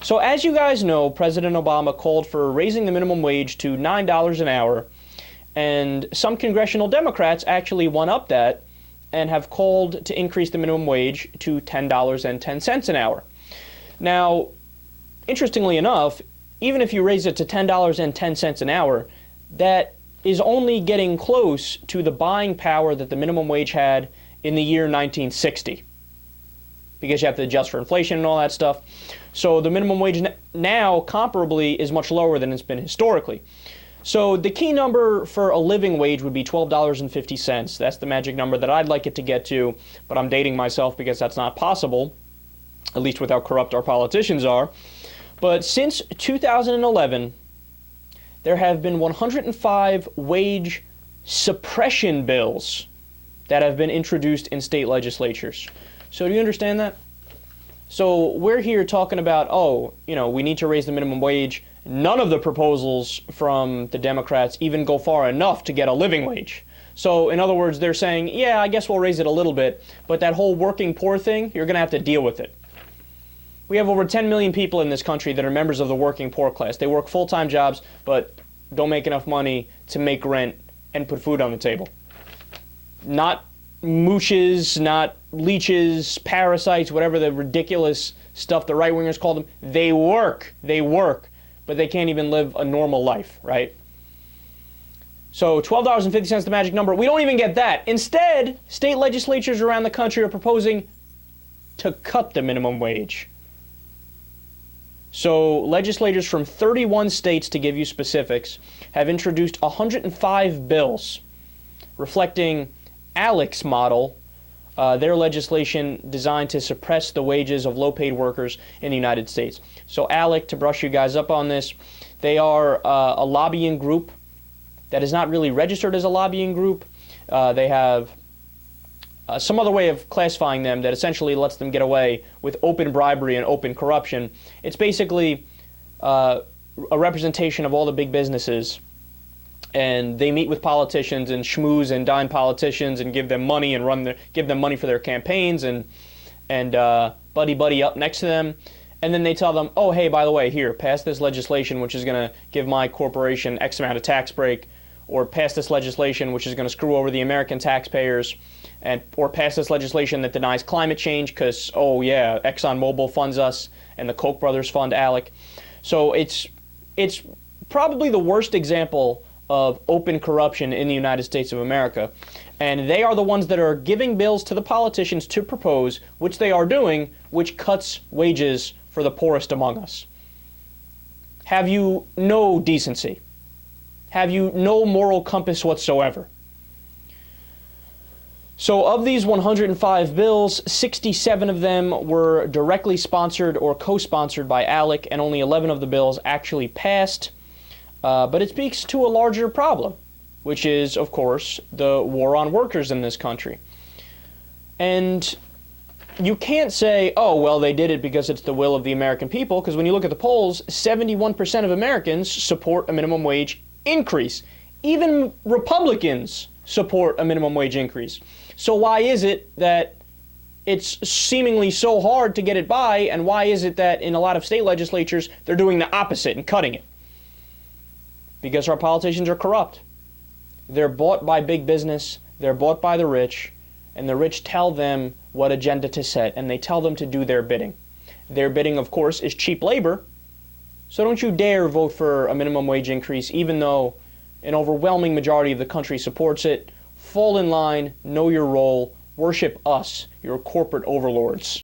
So as you guys know, President Obama called for raising the minimum wage to $9 an hour, and some congressional Democrats actually one-upped that and have called to increase the minimum wage to $10.10 an hour. Now, interestingly enough, even if you raise it to $10.10 an hour, that is only getting close to the buying power that the minimum wage had in the year 1960, because you have to adjust for inflation and all that stuff. So the minimum wage now, comparably, is much lower than it's been historically. So the key number for a living wage would be $12.50. That's the magic number that I'd like it to get to, but I'm dating myself because that's not possible, at least with how corrupt our politicians are. But since 2011, there have been 105 wage suppression bills that have been introduced in state legislatures. So do you understand that? So we're here talking about, we need to raise the minimum wage. None of the proposals from the Democrats even go far enough to get a living wage. So in other words, they're saying, yeah, I guess we'll raise it a little bit, but that whole working poor thing, you're going to have to deal with it. We have over 10 million people in this country that are members of the working poor class. They work full-time jobs, but don't make enough money to make rent and put food on the table. Not mooches, not leeches, parasites, whatever the ridiculous stuff the right-wingers call them. They work, but they can't even live a normal life, right? So $12.50 the magic number. We don't even get that. Instead, state legislatures around the country are proposing to cut the minimum wage. So legislators from 31 states, to give you specifics, have introduced 105 bills reflecting ALEC's model, their legislation designed to suppress the wages of low-paid workers in the United States. So ALEC, to brush you guys up on this, they are a lobbying group that is not really registered as a lobbying group. They have some other way of classifying them that essentially lets them get away with open bribery and open corruption. It's basically a representation of all the big businesses, and they meet with politicians and schmooze and dine politicians and give them money and give them money for their campaigns and buddy up next to them. And then they tell them, oh, hey, by the way, here, pass this legislation which is going to give my corporation X amount of tax break, or pass this legislation which is going to screw over the American taxpayers, or pass this legislation that denies climate change because, oh yeah, ExxonMobil funds us and the Koch brothers fund ALEC. So it's probably the worst example of open corruption in the United States of America. And they are the ones that are giving bills to the politicians to propose, which they are doing, which cuts wages for the poorest among us. Have you no decency? Have you no moral compass whatsoever? So of these 105 bills, 67 of them were directly sponsored or co-sponsored by ALEC, and only 11 of the bills actually passed. But it speaks to a larger problem, which is, of course, the war on workers in this country. And you can't say, oh, well, they did it because it's the will of the American people, because when you look at the polls, 71% of Americans support a minimum wage increase. Even Republicans support a minimum wage increase. So why is it that it's seemingly so hard to get it by, and why is it that in a lot of state legislatures they're doing the opposite and cutting it? Because our politicians are corrupt. They're bought by big business, they're bought by the rich, and the rich tell them what agenda to set, and they tell them to do their bidding. Their bidding, of course, is cheap labor, so don't you dare vote for a minimum wage increase, even though an overwhelming majority of the country supports it. Fall in line, know your role, worship us, your corporate overlords.